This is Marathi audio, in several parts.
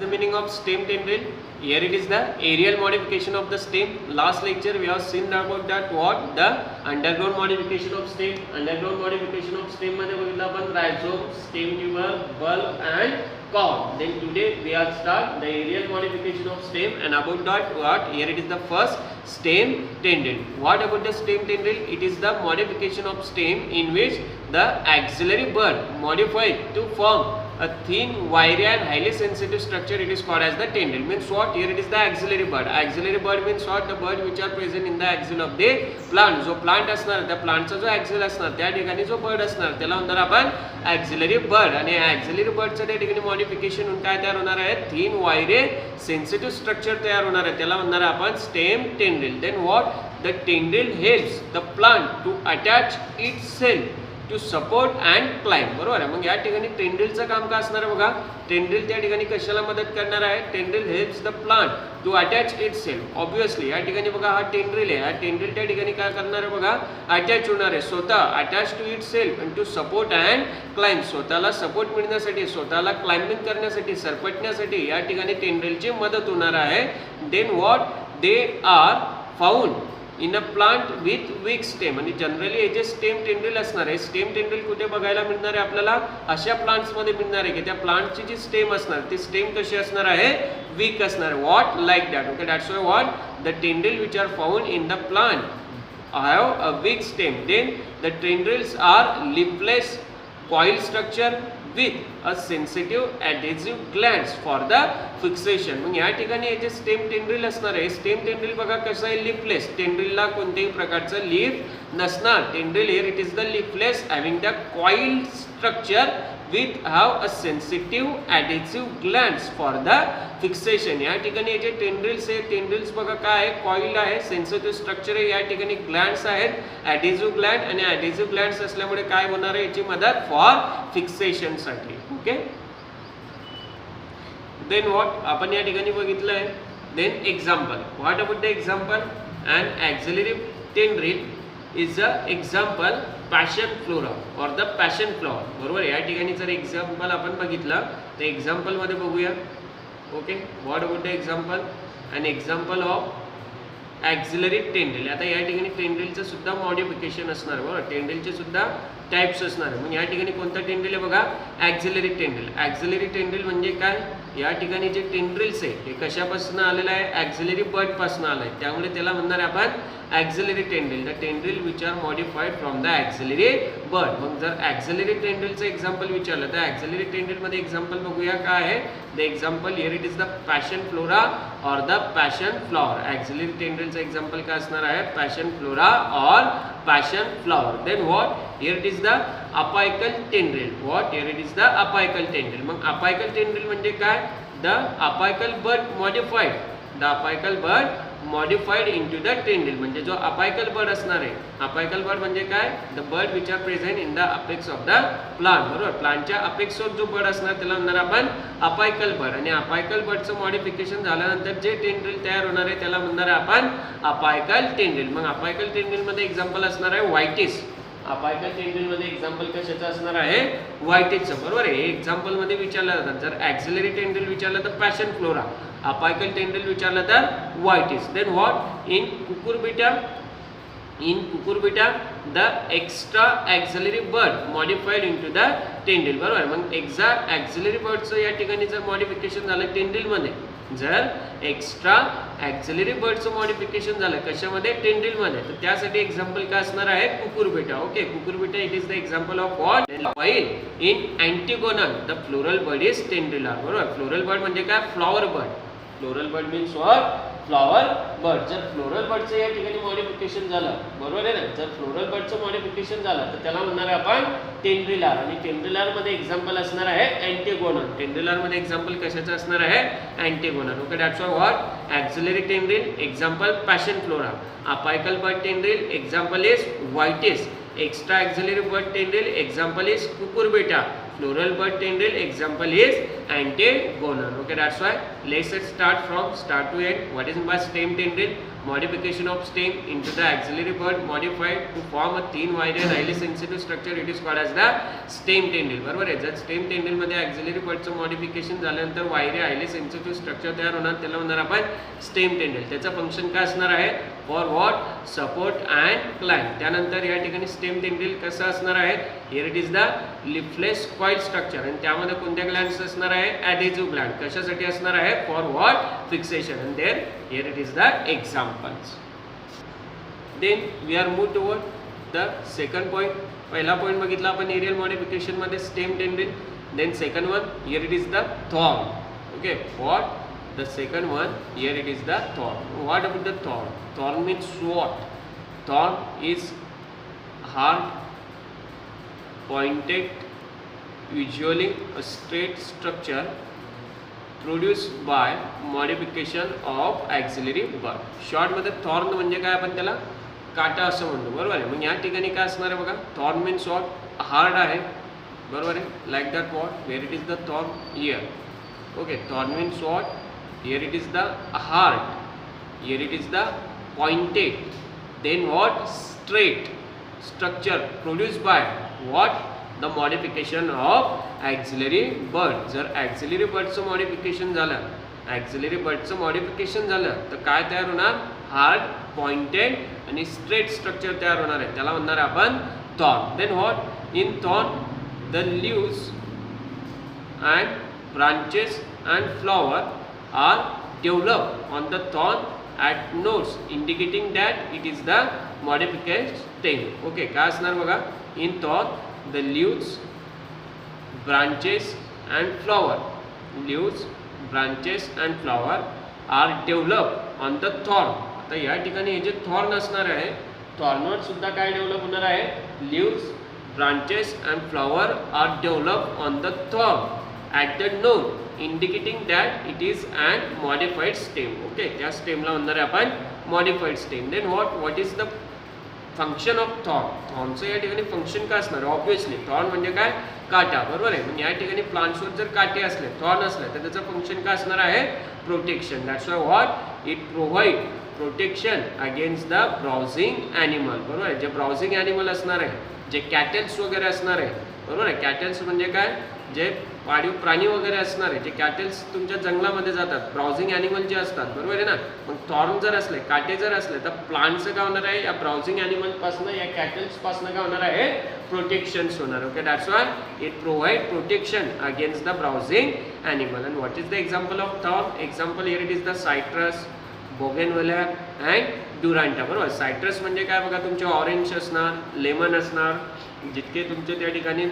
The meaning of stem tendril. Here it is the aerial modification of the stem. Last lecture we have seen about that what the underground modification of stem. Underground modification of stem मध्ये बघितलं आपण rhizome, stem tuber, bulb and corm. Then today we are start the aerial modification of stem and about that what here it is the first stem tendril. What about the stem tendril? It is the modification of stem in which the axillary bud modified to form a thin, wiry and highly sensitive structure. It is called as the tendril. Means what? Here it is the axillary bud. Axillary bud means what? The bud which are present in the axil of the plant. जो प्लांट असणार त्या प्लांटचा जो ॲक्सिल असणार त्या ठिकाणी जो बड असणार त्याला म्हणणार आपण ॲक्सिलरी बड. आणि ॲक्सिलरी बडचं त्या ठिकाणी मॉडिफिकेशन होऊन काय तयार होणार आहे? थिन, वायरे, सेन्सिटिव्ह स्ट्रक्चर तयार होणार आहे. त्याला म्हणणार आपण stem tendril. Then what? The tendril helps the plant to attach itself to support and climb. बरोबर आहे. मग या ठिकाणी टेंड्रिलचं काम काय असणार आहे बघा? टेंड्रिल त्या ठिकाणी कशाला मदत करणार आहे? Tendril helps the plant to attach itself. Obviously या ठिकाणी बघा हा टेंड्रिल आहे. हा टेंड्रिल त्या ठिकाणी काय करणार आहे बघा? अटॅच होणार आहे स्वतः, attach to itself and to support and climb. स्वतःला सपोर्ट मिळण्यासाठी, स्वतःला क्लाइंबिंग करण्यासाठी, सरपटण्यासाठी या ठिकाणी टेंड्रिलची मदत होणार आहे. Then what? They are found in a plant with weak stem. आणि जनरली हे जे स्टेम टेंड्रिल असणार आहे, स्टेम टेंड्रिल कुठे बघायला मिळणार आहे आपल्याला? अशा प्लांट्समध्ये मिळणार आहे की त्या प्लांटची जी स्टेम असणार ती स्टेम कशी असणार आहे? वीक असणार आहे. What? Like that. Okay, that's why what the tendril which R found in the plant have a weak stem. Then the tendrils are leafless coil structure with a sensitive adhesive glands for the fixation. मग या ठिकाणी हे जे स्टेम टेंड्रिल असणार आहे, स्टेम टेंड्रिल बघा कसं आहे? लिफलेस. टेंड्रिलला कोणत्याही प्रकारचं लीफ नसणार. Tendril here it is the leafless having the coil structure with have a sensitive adhesive glands for the fixation. या ठिकाणी जे टेंड्रिल्स आहे, टेंड्रिल्स बघा काय आहे? कॉइल आहे, सेन्सिटिव्ह स्ट्रक्चर आहे. या ठिकाणी ग्लँड्स आहेत, ॲडेसिव्ह ग्लँड. आणि ॲडेसिव्ह ग्लँड्स असल्यामुळे काय होणार आहे? याची मदत फॉर फिक्सेशन साठी. ओके, देन व्हॉट आपण या ठिकाणी बघितलं आहे. Then example. What about the example? And axillary tendril is a example passion flora और द पॅशन फ्लॉवर. बरोबर. या ठिकाणी जर एक्झाम्पल आपण बघितलं तर एक्झाम्पलमध्ये बघूया. Okay, what about the example? An example of axillary tendril. आता या ठिकाणी टेंड्रिलचं सुद्धा मॉडिफिकेशन असणार. बरोबर, टेंड्रिलचे सुद्धा टाइप्स असणार. मग या ठिकाणी कोणता टेंड्रिल आहे बघा? Auxiliary tendril. ॲक्झिलरी टेंड्रिल म्हणजे काय? या ठिकाणी जे टेंड्रिल्स आहे हे कशापासून आलेलं आहे? ॲक्झिलरी बड पासून आलं आहे. त्यामुळे त्याला म्हणणार आहे आपण axillary tendril. The tendril which are modified from the axillary bud. मग जर ॲक्झिलरी टेंड्रिलचं एक्झाम्पल विचारलं तर ॲक्झिलरी टेंड्रिलमध्ये एक्झाम्पल बघूया काय आहे? The example here it is the passion flora और द पॅशन फ्लॉवर. ॲक्झिलरी टेंड्रिलचं एक्झाम्पल काय असणार आहे? पॅशन फ्लोरा और passion flower. Then what? Here it is the apical tendril. What? Here it is the apical tendril. मग अपायकल टेंड्रिल म्हणजे काय? The apical bud modified. The apical bud modified into the tendril. म्हणजे जो अपायकल बड असणार आहे, अपायकल बड म्हणजे काय? The bud which are present in the apex of the plant. बरोबर, प्लांटच्या अपेक्सवर जो बड असणार त्याला म्हणणार आपण अपायकल बड. आणि अपायकल बडचं मॉडिफिकेशन झाल्यानंतर जे टेंड्रिल तयार होणार आहे त्याला म्हणणार आहे आपण अपायकल टेंड्रिल. मग अपायकल टेंड्रिलमध्ये एक्झाम्पल असणार आहे व्हायटिस. अपायकल टेंड्रिलमध्ये एक्झाम्पल कशाचं असणार आहे? व्हायटिसचं. बरोबर आहे. हे एक्झाम्पलमध्ये विचारलं जातात. जर ॲक्झिलरी टेंड्रिल विचारलं तर पॅशन फ्लोरा, अपायकल टेंड्रिल विचारलं तर Vitis. Then what? In Cucurbita. In cucurbita the extra axillary bud modified into the tendril. बरोबर. मग axillary budचं या ठिकाणी जर मॉडिफिकेशन झालं टेंड्रिलमध्ये, जर एक्स्ट्रा ॲक्झिलरी बडचं मॉडिफिकेशन झालं कशामध्ये? टेंड्रिलमध्ये, तर त्यासाठी एक्झाम्पल काय असणार आहे? Cucurbita. Okay, Cucurbita it is the example of what? while in antigonal the floral bud is tendrilar. बरोबर. फ्लोरल बड म्हणजे काय? Flower bud. Floral bud means what? Flower bud. जर फ्लोरल बडचं या ठिकाणी मॉडिफिकेशन झालं, बरोबर आहे ना? जर फ्लोरल बडचं मॉडिफिकेशन झालं तर त्याला म्हणणार आहे आपण टेंड्रिलार. आणि टेंड्रिलारमध्ये एक्झाम्पल असणार आहे अँटीगोनल. टेंड्रिलारमध्ये एक्झाम्पल कशाचं असणार आहे? Antigonal. Okay, that's why what? Axillary tendril example passion flora. Apical bud tendril example is Vitis. Extra axillary bud tendril example is Cucurbita. floral bud tendril, example is Antigonal. Okay, that's why let's start from start to end. What is meant by stem tendril? Modification of stem into the axillary bud modified to form a thin wire and highly sensitive structure. It is called as the stem tendril. बरोबर आहे. जर स्टेम टेंड्रिल मध्ये ॲक्झिलरी बडचं मॉडिफिकेशन झाल्यानंतर वायरे हायली सेन्सिटिव्ह स्ट्रक्चर तयार होणार, त्याला म्हणणार आपण स्टेम टेंड्रिल. त्याचं फंक्शन काय असणार आहे? For what? Support and climb. त्यानंतर या ठिकाणी स्टेम टेंड्रिल कसं असणार आहे? Here it is the leafless coil structure आणि त्यामध्ये कोणत्या ग्लँड्स असणार आहे? Adhesive gland. कशासाठी असणार आहे? For what? Fixation. And then here it is the examples. Then we are move toward the second point. पहिला पॉईंट बघितला आपण एरियल मॉडिफिकेशन मध्ये stem tendril. Then second one here it is the thorn. Okay, what? The second one, here it is the thorn. What about the thorn? Thorn means what? Thorn is hard, pointed, usually a straight structure produced by modification of axillary bud. Short मध्ये thorn म्हणजे काय? आपण त्याला काटा असं म्हणतो. बरोबर आहे. मग या ठिकाणी काय असणार आहे बघा? Thorn means what? हार्ड आहे. बरोबर आहे. Like that what? Where it is the thorn? Here. Okay. Thorn means what? Here it is the hard, here it is the pointed, then what? Straight structure produced by what? The modification of axillary bud. जर axillary budचं modification झालं, axillary budचं modification झालं तर काय तयार होणार? हार्ड, पॉइंटेड आणि स्ट्रेट स्ट्रक्चर तयार होणार आहे, त्याला म्हणणार आपण thorn. Then what? In thorn the leaves and branches and flower are developed on the thorn at nodes, indicating that it is the modified stem. Okay, काय असणार बघा? In thorn the leaves, branches and flower, leaves, branches and flower are developed on the thorn. आता या ठिकाणी हे जे थॉर्न असणार आहे, थॉर्नवर सुद्धा काय डेव्हलप होणार आहे? leaves, branches and flower are developed on the thorn at the node, indicating that it is an modified stem. Okay, त्या स्टेमला म्हणणार आहे आपण modified stem. Then what is the function of thorn? थॉर्नचं या ठिकाणी फंक्शन काय असणार? ऑब्विसली थॉर्न म्हणजे काय? काटा. बरोबर आहे. म्हणजे या ठिकाणी प्लांट्सवर जर काटे असले, थॉर्न असले तर त्याचं फंक्शन काय असणार आहे? Protection. That's why what? It provide protection against the browsing animal. बरोबर आहे. जे ब्राउझिंग ॲनिमल असणार आहे, जे कॅटल्स वगैरे असणार आहे, बरोबर आहे. कॅटल्स म्हणजे काय? जे पाळीव प्राणी वगैरे असणार आहे, जे कॅटल्स तुमच्या जंगलामध्ये जातात, ब्राउझिंग ॲनिमल जे असतात. बरोबर आहे ना. मग थॉर्न जर असले, काटे जर असले तर प्लांटचं काय होणार आहे? या ब्राउझिंग ॲनिमलपासून, या कॅटल्सपासून काय होणार आहे? प्रोटेक्शन्स होणार. Okay, that's why it provide protection against the browsing animal. And what is the example of thorn? Example here it is the citrus, bougainvillea and duranta. बरोबर. सायट्रस म्हणजे काय बघा? तुमचे ऑरेंज असणार, लेमन असणार, जितके तुमचे त्या ठिकाणी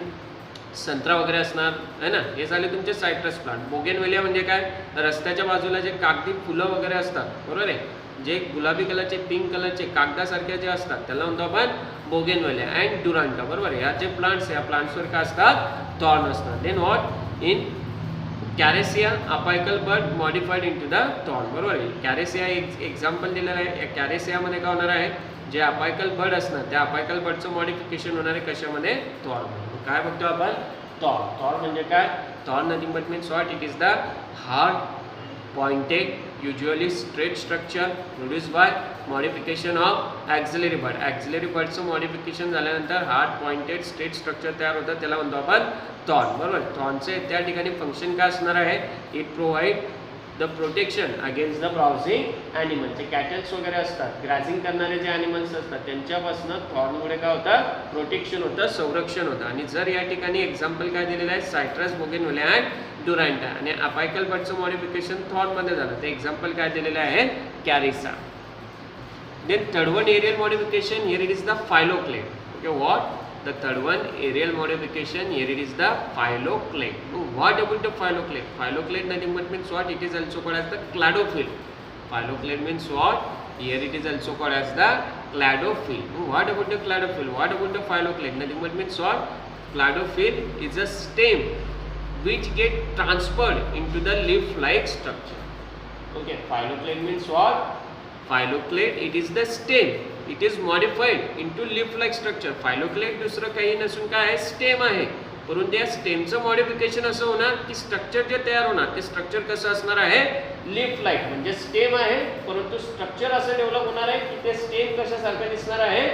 संत्रा वगैरे असणार आहे ना, हे झाले तुमचे सायट्रस प्लांट. बोगेनवेलिया म्हणजे काय? रस्त्याच्या बाजूला जे कागदी फुलं वगैरे असतात, बरोबर आहे, जे गुलाबी कलरचे, पिंक कलरचे कागदासारखे जे असतात त्याला म्हणतो आपण बोगेनवेलिया. And duranta. बरोबर आहे. या जे प्लांट्स, या प्लांट्सवर काय असतात? थॉर्न असतात. Then what? In carissa apical bud modified into the thorn. बरोबर आहे. कॅरेसिया एक एक्झाम्पल दिलेलं आहे. या कॅरेसियामध्ये काय होणार आहे? जे अपायकल बड असणार त्या अपायकल बडचं मॉडिफिकेशन होणार आहे कशामध्ये? थॉर्न. काय बघतो आपण? थॉर्न. थॉर्न म्हणजे काय? Thorn nothing but means what? It is the hard, pointed, usually straight structure produced by modification of auxiliary bud. Auxiliary budचं modification झाल्यानंतर हार्ड, पॉइंटेड, स्ट्रेट स्ट्रक्चर तयार होतं, त्याला म्हणतो आपण थॉर्न. बरोबर. थॉर्नचे त्या ठिकाणी फंक्शन काय असणार आहे? It provide the protection against the browsing animal. जे कॅटल्स वगैरे असतात, ग्राझिंग करणारे जे ॲनिमल्स असतात त्यांच्यापासून थॉर्नमुळे काय होतं? प्रोटेक्शन होतं, संरक्षण होतं. आणि जर या ठिकाणी एक्झाम्पल काय दिलेलं आहे? Citrus, bougainvillea and duranta. आणि अपायकल बडचं मॉडिफिकेशन थॉर्नमध्ये झालं, ते एक्झाम्पल काय दिलेलं आहे? Carissa. Then third one aerial modification, here it is the phylloclade. Okay, what? The third one, aerial modification, here it is the phylloclade. What about the phylloclade? Phylloclade nothing but means what? It is also called as the cladophil. Phylloclade means what? Here it is also called as the cladophil. What about the cladophil? What about the phylloclade? Nothing but means what? Cladophil is a stem which get transferred into the leaf-like structure. Okay, phylloclade means what? Phylloclade, it is the stem. It is modified into leaf-like structure. Phylloclade दुसरं काही नसून काय आहे? स्टेम आहे. परंतु या स्टेमचं मॉडिफिकेशन असं होणार की स्ट्रक्चर जे तयार होणार ते स्ट्रक्चर कसं असणार आहे, लीफ लाईक. म्हणजे स्टेम आहे परंतु स्ट्रक्चर असं डेव्हलप होणार आहे की ते स्टेम कशासारखं दिसणार आहे,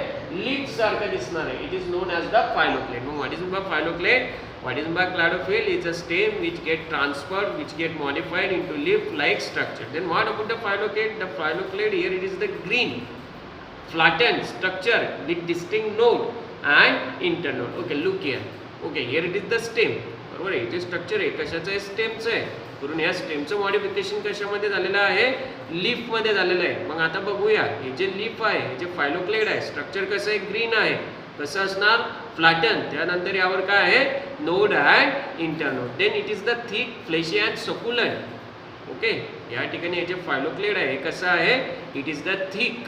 लीफ सारखं दिसणार आहे. It is known as the phylloclade. मग what is by phylloclade? What is by chlorophyll? Is a stem which get transferred, which get modified into leaf-like structure. Then what about the phylloclade? The phylloclade here it is the green, flattened structure with distinct node and internode. Okay, look here. Okay, here it is the stem. बरोबर आहे, इथे स्ट्रक्चर आहे कशाचं आहे, स्टेमचं आहे. करून या स्टेमचं मॉडिफिकेशन कशामध्ये झालेलं आहे, लीफमध्ये झालेलं आहे. मग आता बघूया हे जे लीफ आहे, हे जे फायलोक्लेड आहे, स्ट्रक्चर कसं आहे, ग्रीन आहे. कसं असणार, फ्लॅटन. त्यानंतर यावर काय आहे, node and internode. Then it is the thick fleshy and succulent. Okay, या ठिकाणी हे जे फायलोक्लेड आहे हे कसं आहे, इट इज द थिक.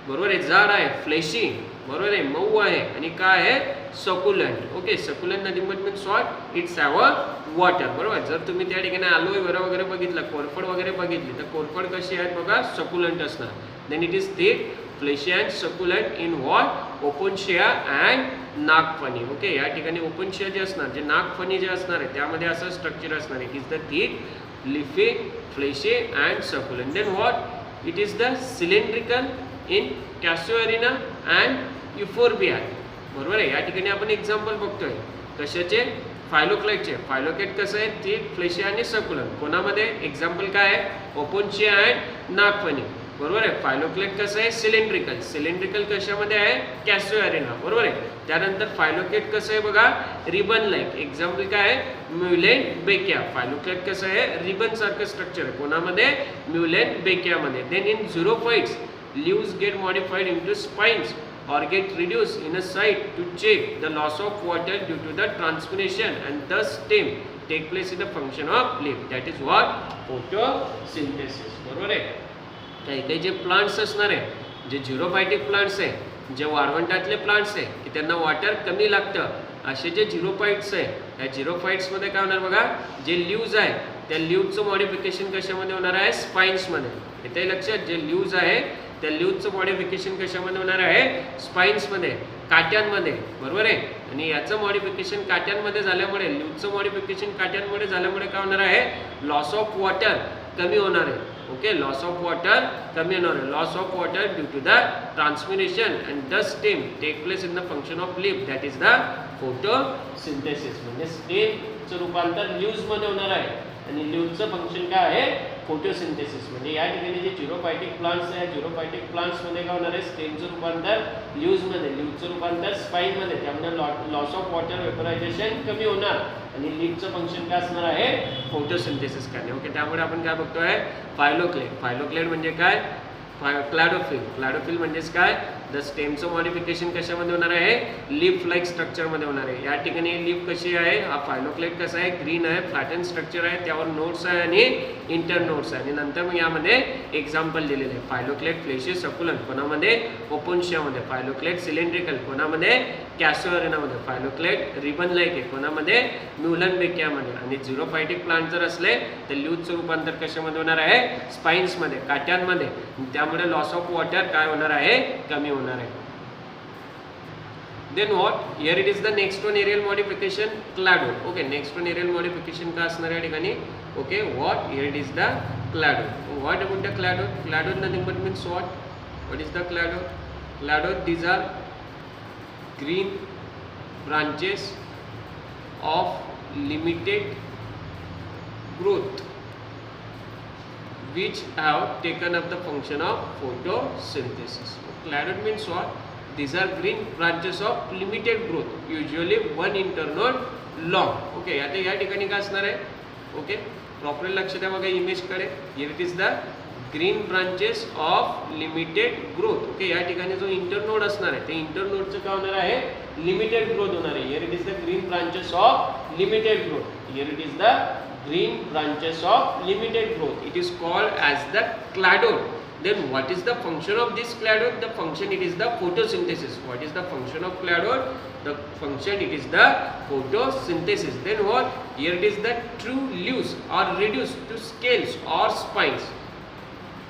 बरोबर आहे, जाड आहे, फ्लेशी. बरोबर आहे, मऊ आहे आणि काय आहे, succulent. Okay, succulent nothing but means what, it's have a water. बरोबर, जर तुम्ही त्या ठिकाणी ॲलोवेरा वगैरे बघितलं, कोरफड वगैरे बघितली तर कोरफड कशी आहेत बघा, सकुलंट असणार. Then it is thick fleshy and succulent in what, opuntia and nagphani. Okay, या ठिकाणी ओपनशिया जे असणार, जे नागफणी जे असणार आहे त्यामध्ये असं स्ट्रक्चर असणार आहे. It is the thick leafy fleshy and succulent. Then what, it is the cylindrical in casuarina and euphorbia. बरोबर आहे, या ठिकाणी आपण एक्झाम्पल बघतोय कशाचे, फायलोक्लेडचे. फायलोक्लेड कसं आहे, थिक फ्लेशी आणि सकुलंट. कोणामध्ये एक्झाम्पल काय आहे, ओपनशिया अँड नागफणी. बरोबर आहे, फायलोक्लेड कसं आहे, सिलेंड्रिकल. सिलेंड्रिकल कशामध्ये आहे, कॅस्युअरिना. बरोबर आहे. त्यानंतर फायलोक्लेड कसं आहे बघा, रिबन लाईक. एक्झाम्पल काय आहे, म्युलेन बेकिया. फायलोक्लेड कसं आहे, रिबन सारखं स्ट्रक्चर आहे. कोणामध्ये, म्युलेन बेकियामध्ये. Then in xerophytes leaves get modified into spines or get reduced in a site to check the loss of water due to the transpiration and thus stem take place in the function of leaf. That is what, photosynthesis. बरोबर आहे. काही काही जे प्लांट्स असणार आहे, जे झिरोफायटिक प्लांट्स आहे, जे वाळवंटातले प्लांट्स आहे की त्यांना वॉटर कमी लागतं, असे जे झिरोफाइट्स आहे, या झिरोफाइट्समध्ये काय होणार बघा, जे लीव्ज आहे त्या लीव्जचं मॉडिफिकेशन कशामध्ये होणार आहे, स्पाइन्समध्ये. इथे लक्षात, जे लीव्ज आहे त्या लीव्जचं मॉडिफिकेशन कशामध्ये होणार आहे, स्पाइन्समध्ये, काट्यांमध्ये. बरोबर आहे. आणि याचं मॉडिफिकेशन काट्यांमध्ये झाल्यामुळे, लीव्जचं मॉडिफिकेशन काट्यांमध्ये झाल्यामुळे काय होणार आहे, लॉस ऑफ वॉटर कमी होणार आहे. ओके, लॉस ऑफ वॉटर कमी होणार आहे. Loss of water due to the transpiration and the stem take place in the function of leaf. That is the photosynthesis. म्हणजे स्टेमचं रूपांतर लीव्जमध्ये होणार आहे आणि लीव्जचं फंक्शन काय आहे, फोटोसिंथेसिस. म्हणजे या ठिकाणी जे झिरोफायटिक प्लांट्स आहे, झिरोफायटिक प्लांट्समध्ये काय होणार आहे, स्टेमचं रूपांतर लीव्जमध्ये, लीव्जचं रूपांतर स्पाईनमध्ये. त्यामुळे लॉस ऑफ वॉटर वेपरायझेशन कमी होणार आणि लीफचं फंक्शन काय असणार आहे, फोटोसिंथेसिस करणे. ओके, त्यामुळे आपण काय बघतोय, फायलोक्लेड. फायलोक्लेड म्हणजे काय, क्लॅडोफिल. क्लॅडोफिल म्हणजेच काय, द स्टेमचं मॉडिफिकेशन कशामध्ये होणार आहे, लीफ लाईक स्ट्रक्चरमध्ये होणार आहे. या ठिकाणी लीफ कशी आहे, हा फायलोक्लेड कसा आहे, ग्रीन आहे, फ्लॅटन स्ट्रक्चर आहे, त्यावर नोट्स आहे आणि इंटर नोट्स आहे. आणि नंतर मग यामध्ये एक्झाम्पल दिलेले आहे. फायलोक्लेड फ्लेशी सकुलंट कोणामध्ये, ओपनशियामध्ये. फायलोक्लेड सिलेंड्रिकल कोणामध्ये, कॅस्युअरिनामध्ये. फायलोक्लेड रिबन लाईक आहे कोणामध्ये, म्युलन बेकियामध्ये. आणि झिरोफायटिक प्लांट जर असले तर लीव्जचं रूपांतर कशामध्ये होणार आहे, स्पाइन्समध्ये, काट्यांमध्ये. त्यामुळे लॉस ऑफ वॉटर काय होणार आहे, कमी होणार आहे. Then what, here it is the next one aerial modification, cladode. Okay, next one aerial modification काय असणार या ठिकाणी, okay, what, here it is the cladode. What about the cladode? Cladode nothing but means what, what is the cladode? Cladode, these are green branches of limited growth which have taken up the function of photosynthesis. Cladode means what? These are green branches of limited growth, usually one internode long. Okay, आता या ठिकाणी काय असणार आहे, ओके, प्रॉपरली लक्ष द्या बघा इमेजकडे. Here it is the green branches of limited growth. Okay, या ठिकाणी जो इंटरनोड असणार आहे ते इंटरनोडचं काय होणार आहे, लिमिटेड ग्रोथ होणार आहे. Here it is the green branches of limited growth. Here it is the green branches of limited growth. It is called as the cladode. Then what is the function of this cladode? The function, it is the photosynthesis. What is the function of cladode? The function, it is the photosynthesis. Then what? Here it is the true leaves are reduced to scales or spines.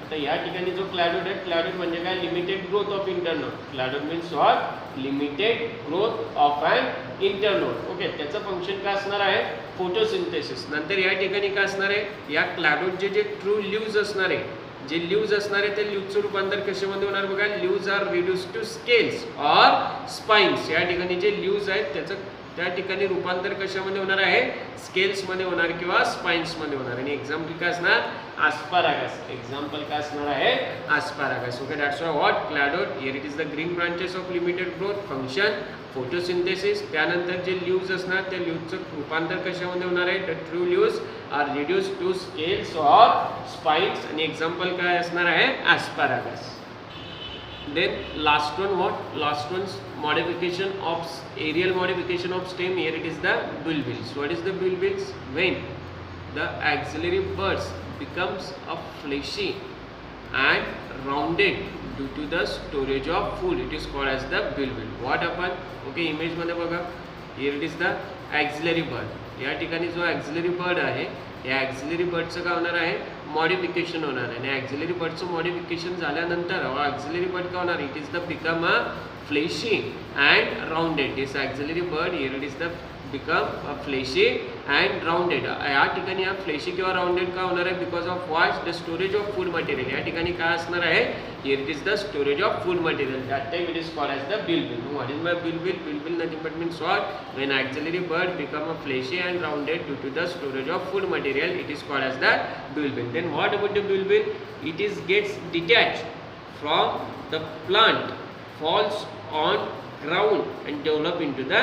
आता या ठिकाणी जो क्लॅडोड आहे, क्लॅडोड म्हणजे काय, limited growth of internode. Cladode means what, limited growth of an internode. Okay, त्याचं फंक्शन काय असणार आहे? फोटोसिंथेसिस. नंतर या ठिकाणी काय असणार आहे? या क्लॅडोडचे जे ट्रू लीव्ज असणार आहे, जे लीव्ज असणार आहे, त्या लीव्जचं रूपांतर कशामध्ये होणार बघा? Leaves are reduce to scales or spines. या ठिकाणी जे लीव्ज आहेत त्याचं त्या ठिकाणी रूपांतर कशामध्ये होणार आहे? स्केल्समध्ये होणार किंवा स्पाइन्समध्ये होणार. आणि एक्झाम्पल काय असणार? आस्पारागस. एक्झाम्पल काय असणार आहे? Asparagus. Okay, that's why what cladode here it is the green branches of limited growth, function photosynthesis. त्यानंतर जे लीव्ज असणार त्या लीव्जचं रूपांतर कशामध्ये होणार आहे? The true leaves are reduce to scales or spines. आणि एक्झाम्पल काय असणार आहे? आस्पारागस. Then last one what? Last one's modification of aerial modification of stem. Here it is the bulbils. What is the bulbils? When the axillary buds becomes a fleshy and rounded due to the storage of food, it is called as the bulbil. What happen? Okay, image मध्ये बघा. Here it is the axillary bud. या ठिकाणी जो axillary bud आहे, या ॲक्झिलरी बर्डचं काय होणार आहे? मॉडिफिकेशन होणार आहे. आणि ॲक्झिलरी बर्डचं मॉडिफिकेशन झाल्यानंतर ॲक्झिलरी बर्ड काय होणार? It is the become a fleshy and rounded. This axillary bud here it is the become a fleshy and rounded. या ठिकाणी हा फ्लेशी किंवा राउंडेड का होणार आहे? Because of what? The storage of food material. या ठिकाणी काय असणार आहे? Here it is the storage of food material. That time it is called as the bulbil. What is my bulbil? Bulbil nothing but means what? When axillary bud become a fleshy and rounded due to the storage of food material, it is called as the bulbil. Then what about the bulbil? It is gets detached from the plant, falls on ground and develop into the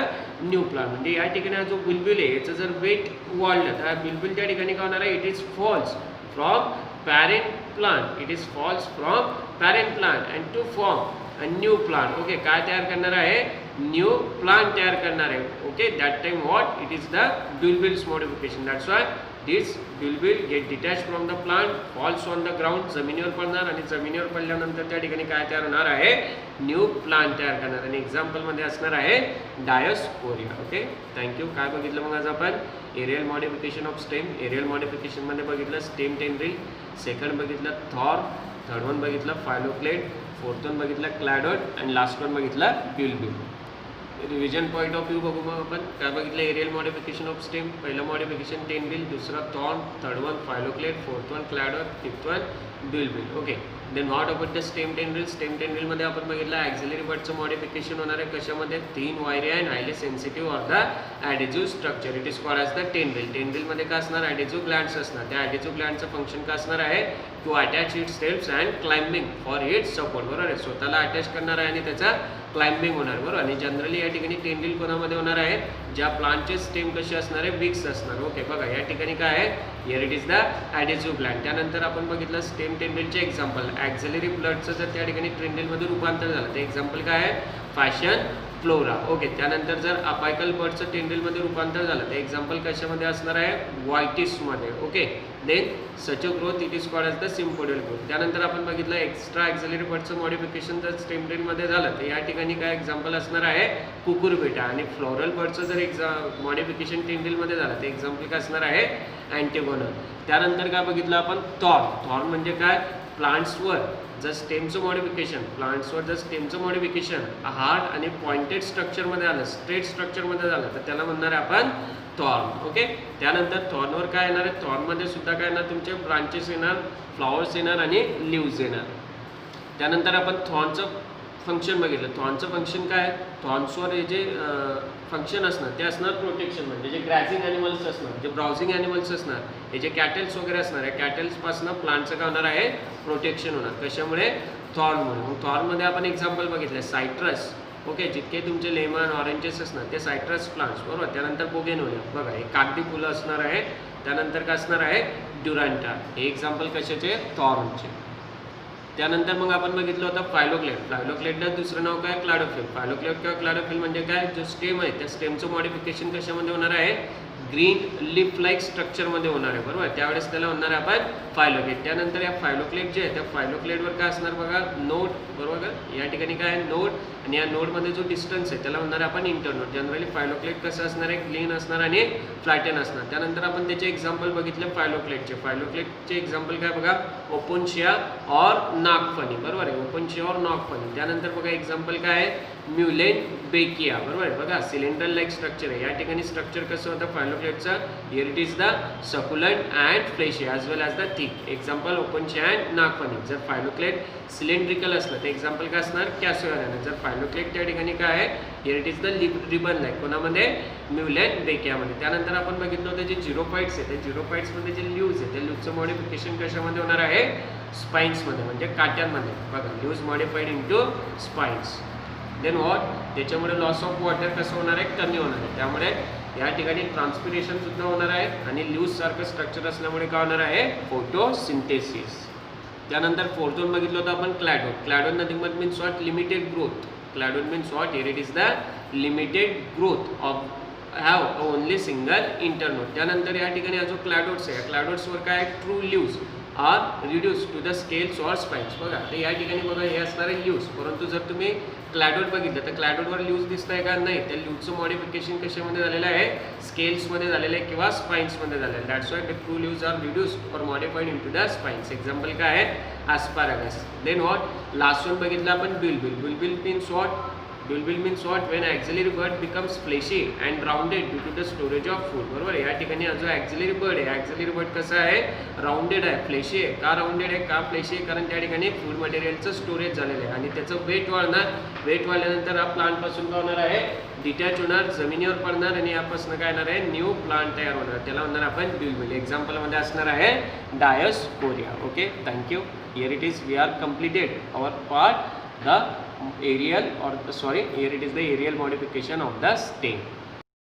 new plant. म्हणजे या ठिकाणी हा जो बुलबुल आहे याचं जर वेट वाढलं तर हा बुलबुल त्या ठिकाणी काय होणार आहे? It is falls from parent plant. It is falls from parent plant and to form a new plant. Okay, काय तयार करणार आहे? न्यू प्लांट तयार करणार आहे. Okay, that time what? It is the bulbils modification. That's why this bulbil get detach from the plant, falls on the ground, जमिनीवर पडणार आणि जमिनीवर पडल्यानंतर त्या ठिकाणी काय तयार होणार आहे? न्यू प्लांट तयार करणार. आणि एक्झाम्पलमध्ये असणार आहे डायोस्पोरिया. Okay, thank you. काय बघितलं मग आज आपण? Aerial modification of stem. Aerial मॉडिफिकेशनमध्ये बघितलं स्टेम टेंड्रिल, सेकंड बघितलं थॉर्न, थर्ड वन बघितलं फायलोक्लेड, फोर्थ वन बघितलं क्लॅडोड आणि लास्ट वन बघितलं bulbil. Revision point of view बघू मग आपण. काय बघितलं? Aerial modification of stem. पहिलं मॉडिफिकेशन टेंड्रिल, दुसरा thorn, third one phylloclade, fourth one cladode, fifth one bulbil. Okay, then what about the stem tendril? Stem टेंड्रिलमध्ये आपण बघितलं ॲक्झिलरी बर्डचं मॉडिफिकेशन होणार आहे कशामध्ये? Thin wiry and highly sensitive or the adhesive structure. It is called as the tendril. टेंड्रिलमध्ये काय असणार? ॲडेझिव्ह ग्लँड्स असणार. त्या ॲडेझिव्ह ग्लँडचं फंक्शन काय असणार आहे? To attach it steps and climbing for it support. बरोबर आहे, स्वतःला अटॅच करणार आहे आणि त्याचा क्लाइम्बिंग होणार. बरोबर. आणि जनरली या ठिकाणी टेंड्रिल कोणामध्ये होणार आहे? ज्या प्लांटचे स्टेम कसे असणार आहे? विक्स असणार. ओके, बघा या ठिकाणी काय आहे? Here it is the adhesive Gland. त्यानंतर आपण बघितलं स्टेम टेंड्रिलचे एक्झाम्पल. ॲक्झिलरी ब्लडचं जर त्या ठिकाणी टेंड्रिलमध्ये रूपांतर झालं तर एक्झाम्पल काय आहे? Fashion flora. ओके, त्यानंतर जर अपायकल बर्डचं टेंड्रिलमध्ये रूपांतर झालं तर एक्झाम्पल कशामध्ये असणार आहे? व्हायटिसमध्ये. Okay, then such a growth it is called as the sympodial growth. त्यानंतर आपण बघितलं एक्स्ट्रा ॲक्झिलरी बर्डचं मॉडिफिकेशन जर टेंड्रिलमध्ये झालं तर या ठिकाणी काय एक्झाम्पल असणार आहे? कुकुरबिटा. आणि फ्लोरल बर्डचं जर मॉडिफिकेशन टेंड्रिलमध्ये झालं तर एक्झाम्पल काय असणार आहे? अँटिगोनल. त्यानंतर काय बघितलं आपण? थॉर्न. थॉर्न म्हणजे काय? प्लांट्सवर जर स्टेमचं मॉडिफिकेशन, प्लांट्सवर जर स्टेमचं मॉडिफिकेशन हार्ड आणि पॉइंटेड स्ट्रक्चरमध्ये आलं, स्ट्रेट स्ट्रक्चरमध्ये झालं तर त्याला म्हणणार आहे आपण थॉर्न. ओके, त्यानंतर थॉर्नवर काय येणार आहे? थॉर्नमध्ये सुद्धा काय येणार? तुमचे ब्रांचेस येणार, फ्लॉवर्स येणार आणि लिव्ज येणार. त्यानंतर आपण थॉर्नचं फंक्शन बघितलं. थॉर्नचं फंक्शन काय आहे? थॉर्न्सवर हे जे फंक्शन असणार ते असणार प्रोटेक्शन. म्हणजे जे ग्रॅझिंग ॲनिमल्स असणार, जे ब्राउझिंग ॲनिमल्स असणार, हे जे कॅटल्स वगैरे असणार आहे, कॅटल्सपासून प्लांटचं काय होणार आहे? प्रोटेक्शन होणार. कशामुळे? थॉर्नमुळे. मग थॉर्नमध्ये आपण एक्झाम्पल बघितलं सायट्रस. ओके, जितके तुमचे लेमन ऑरेंजेस असणार ते सायट्रस प्लांट्स. बरोबर. त्यानंतर बोगेनोलिया. बघा हे कागदी फुलं असणार आहे. त्यानंतर काय असणार आहे? ड्युरांटा. हे एक्झाम्पल कशाचे? थॉर्नचे. त्यानंतर मग आपण बघितलं होतं फायलोक्लेड. फायलोक्लेडचं दुसरं नाव काय? क्लॅडोफिल. फायलोक्लेड किंवा क्लॅडोफिल म्हणजे काय? जो स्टेम आहे त्या स्टेमचं मॉडिफिकेशन कशामध्ये होणार आहे? ग्रीन लिफ लाईक स्ट्रक्चरमध्ये होणार आहे. बरोबर. त्यावेळेस त्याला म्हणणार आहे आपण फायलोक्लेड. त्यानंतर या फायलोक्लेड जे आहे त्या फायलोक्लेडवर काय असणार बघा? नोड. बरोबर का? या ठिकाणी काय आहे? नोड आणि या नोडमध्ये जो डिस्टन्स आहे त्याला म्हणणार आपण इंटरनोड. जनरली फायलोक्लेट कसं असणार आहे, क्लीन असणार आणि फ्लॅटन असणार. त्यानंतर आपण त्याचे एक्झाम्पल बघितले फायलोक्लेटचे. फायलोक्लेटचे एक्झाम्पल काय बघा, ओपनशिया और नागफणी, बरोबर आहे, ओपनशिया और नागफणी. त्यानंतर बघा एक्झाम्पल काय आहे, म्युलेन बेकिया, बरोबर आहे. बघा सिलेंडर लाईक स्ट्रक्चर आहे. या ठिकाणी स्ट्रक्चर कसं होतं फायलोक्लेटचं, here it is the succulent and fleshy as well as the thick. Example opuntia and nagphani. जर फायलोक्लेट सिलेंड्रिकल असलं तर एक्झाम्पल काय असणार, कॅसोयाना. जर फायलोक्लेट त्या ठिकाणी काय आहे, here it is the ribbon like, कोणामध्ये, म्युलेन बेकियामध्ये. त्यानंतर आपण बघितलं होतं जे झिरोफाईट्स आहे, त्या झिरोफाईट्समध्ये जे ल्यूज आहे त्या ल्यूजचं मॉडिफिकेशन कशामध्ये होणार आहे, स्पाइन्समध्ये, म्हणजे काट्यांमध्ये. बघा leaves modified into spines. Then what, त्याच्यामुळे लॉस ऑफ वॉटर कसं होणार आहे, कमी होणार आहे. त्यामुळे या ठिकाणी ट्रान्सपिरेशन सुद्धा होणार आहे आणि ल्यूज सारखं स्ट्रक्चर असल्यामुळे काय होणार आहे, फोटोसिंथेसिस. त्यानंतर फोर्थ वन बघितलं होतं आपण cladode. Cladode nothing but means what, limited growth. Cladode means what, here it is the limited growth of have only single internode. त्यानंतर या ठिकाणी हा जो क्लॅडोट्स आहे, या क्लॅडोट्सवर काय, true leaves are reduce to the scales और स्पाइन्स. बघा तर या ठिकाणी बघा हे असणार आहे ल्यूज, परंतु जर तुम्ही क्लॅडोट बघितलं तर क्लॅडोटवर ल्यूज दिसत आहे का, नाही. त्या ल्यूजचं मॉडिफिकेशन कशामध्ये झालेलं आहे, स्केल्समध्ये झालेलं आहे किंवा स्पाइन्समध्ये झालेलं आहे. That's why the true leaves are reduced or modified into the spines. Example काय आहे, asparagus. Then what, last one बघितलं आपण bulbil. Bulbil means what, bulbul means what, when axillary bud becomes fleshy and rounded due to the storage of food. बरोबर आहे. या ठिकाणी जो axillary bud आहे, axillary bud कसा आहे, राउंडेड आहे, फ्लेशी आहे. का राउंडेड आहे, का फ्लेशी आहे, कारण त्या ठिकाणी फूड मटेरियलचं स्टोरेज झालेलं आहे आणि त्याचं वेट वाढणार. वेट वाढल्यानंतर हा प्लांटपासून काय होणार आहे, डिटॅच होणार, जमिनीवर पडणार आणि यापासून काय येणार आहे, न्यू प्लांट तयार होणार. त्याला म्हणणार आपण बुलबुल. एक्झाम्पलमध्ये असणार आहे Dioscorea. Okay, thank you. Here it is, we are completed our part the aerial, or sorry, here it is the aerial modification of the stem.